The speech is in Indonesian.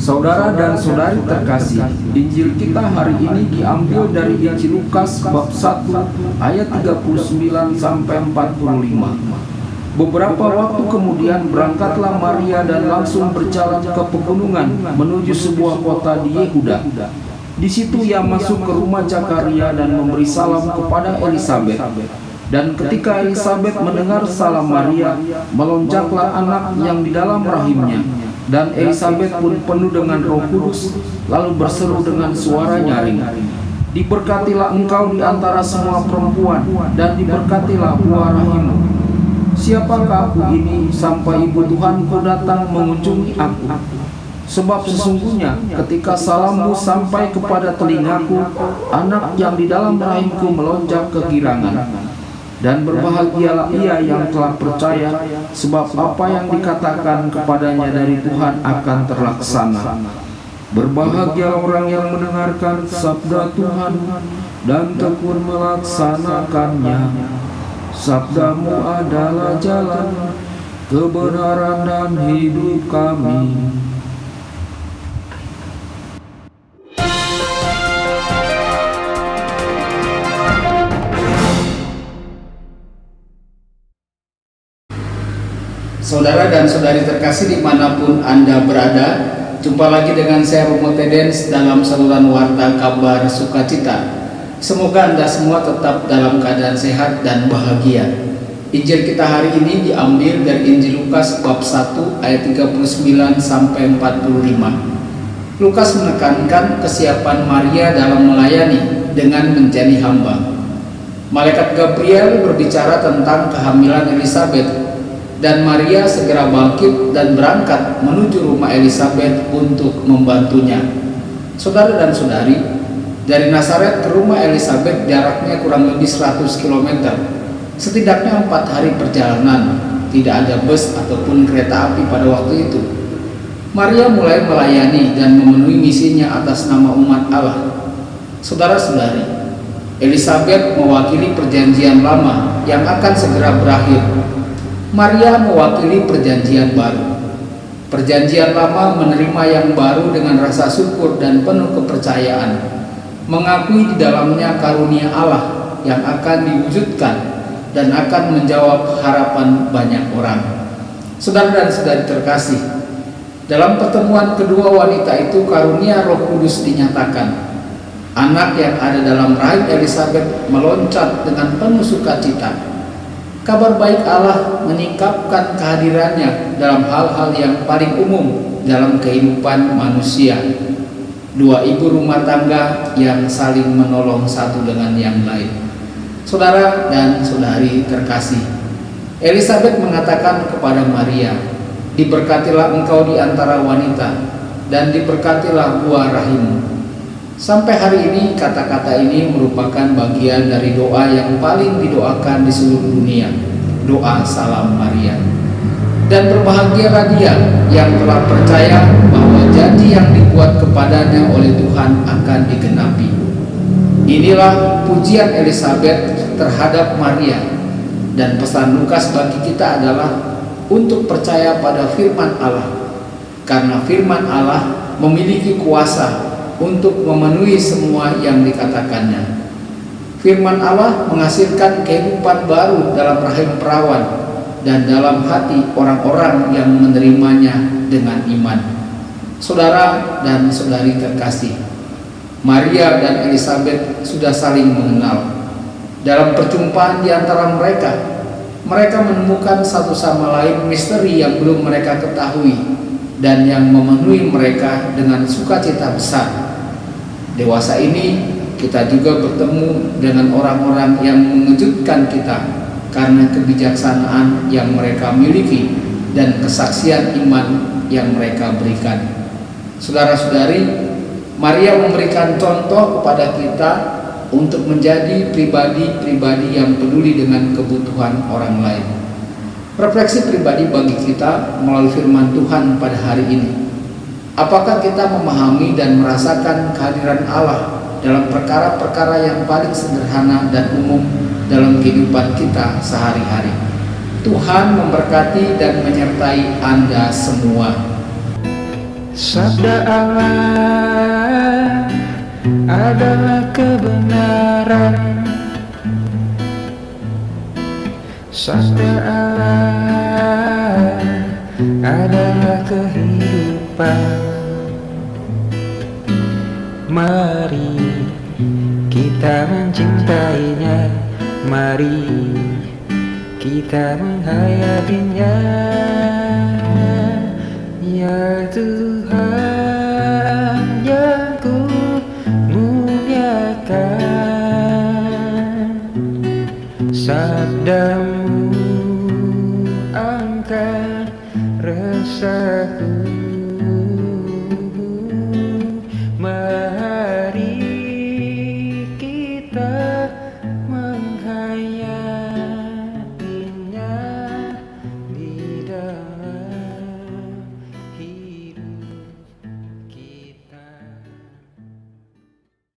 Saudara dan saudari terkasih, Injil kita hari ini diambil dari Injil Lukas bab 1 ayat 39 sampai 45. Beberapa waktu kemudian berangkatlah Maria dan langsung berjalan ke pegunungan menuju sebuah kota di Yehuda. Di situ ia masuk ke rumah Zakaria dan memberi salam kepada Elisabet. Dan ketika Elisabet mendengar salam Maria, melonjaklah anak yang di dalam rahimnya. Dan Elisabet pun penuh dengan Roh Kudus, lalu berseru dengan suara nyaring, "Diberkatilah engkau di antara semua perempuan, dan diberkatilah buah rahimmu. Siapakah aku ini sampai ibu Tuhanku datang mengunjungi aku? Sebab sesungguhnya ketika salammu sampai kepada telingaku, anak yang di dalam rahimku melonjak kegirangan. Dan berbahagialah ia yang telah percaya, sebab apa yang dikatakan kepadanya dari Tuhan akan terlaksana. Berbahagialah orang yang mendengarkan sabda Tuhan dan tekun melaksanakannya. Sabdamu adalah jalan, kebenaran dan hidup kami." Saudara dan saudari terkasih dimanapun Anda berada, jumpa lagi dengan saya Romo Tedens dalam saluran Warta Kabar Sukacita. Semoga Anda semua tetap dalam keadaan sehat dan bahagia. Injil kita hari ini diambil dari Injil Lukas bab 1 ayat 39 sampai 45. Lukas menekankan kesiapan Maria dalam melayani dengan menjadi hamba. Malaikat Gabriel berbicara tentang kehamilan Elisabet, dan Maria segera bangkit dan berangkat menuju rumah Elisabet untuk membantunya. Saudara dan saudari, dari Nazaret ke rumah Elisabet jaraknya kurang lebih 100 km. Setidaknya 4 hari perjalanan. Tidak ada bus ataupun kereta api pada waktu itu. Maria mulai melayani dan memenuhi misinya atas nama umat Allah. Saudara-saudari, Elisabet mewakili perjanjian lama yang akan segera berakhir. Maria mewakili perjanjian baru. Perjanjian lama menerima yang baru dengan rasa syukur dan penuh kepercayaan, mengakui di dalamnya karunia Allah yang akan diwujudkan dan akan menjawab harapan banyak orang. Saudara dan saudari terkasih, dalam pertemuan kedua wanita itu karunia Roh Kudus dinyatakan. Anak yang ada dalam rahim Elisabet meloncat dengan penuh sukacita. Kabar baik Allah menyingkapkan kehadirannya dalam hal-hal yang paling umum dalam kehidupan manusia. Dua ibu rumah tangga yang saling menolong satu dengan yang lain. Saudara dan saudari terkasih, Elisabet mengatakan kepada Maria, "Diberkatilah engkau di antara wanita, dan diberkatilah buah rahimmu." Sampai hari ini kata-kata ini merupakan bagian dari doa yang paling didoakan di seluruh dunia, doa salam Maria. Dan berbahagialah dia yang telah percaya bahwa janji yang dibuat kepadanya oleh Tuhan akan digenapi. Inilah pujian Elisabet terhadap Maria, dan pesan Lukas bagi kita adalah untuk percaya pada firman Allah, karena firman Allah memiliki kuasa untuk memenuhi semua yang dikatakannya. Firman Allah menghasilkan kehidupan baru dalam rahim perawan dan dalam hati orang-orang yang menerimanya dengan iman. Saudara dan saudari terkasih, Maria dan Elisabet sudah saling mengenal. Dalam perjumpaan di antara mereka, mereka menemukan satu sama lain misteri yang belum mereka ketahui dan yang memenuhi mereka dengan sukacita besar. Dewasa ini kita juga bertemu dengan orang-orang yang mengejutkan kita karena kebijaksanaan yang mereka miliki dan kesaksian iman yang mereka berikan. Saudara-saudari, Maria memberikan contoh kepada kita untuk menjadi pribadi-pribadi yang peduli dengan kebutuhan orang lain. Refleksi pribadi bagi kita melalui firman Tuhan pada hari ini. Apakah kita memahami dan merasakan kehadiran Allah dalam perkara-perkara yang paling sederhana dan umum dalam kehidupan kita sehari-hari? Tuhan memberkati dan menyertai Anda semua. Sabda Allah adalah kebenaran. Sabda Allah adalah kehidupan. Mari kita mencintainya, mari kita menghayatinya. Ya Tuhan yang ku muliakan, sabdamu angkat resahku.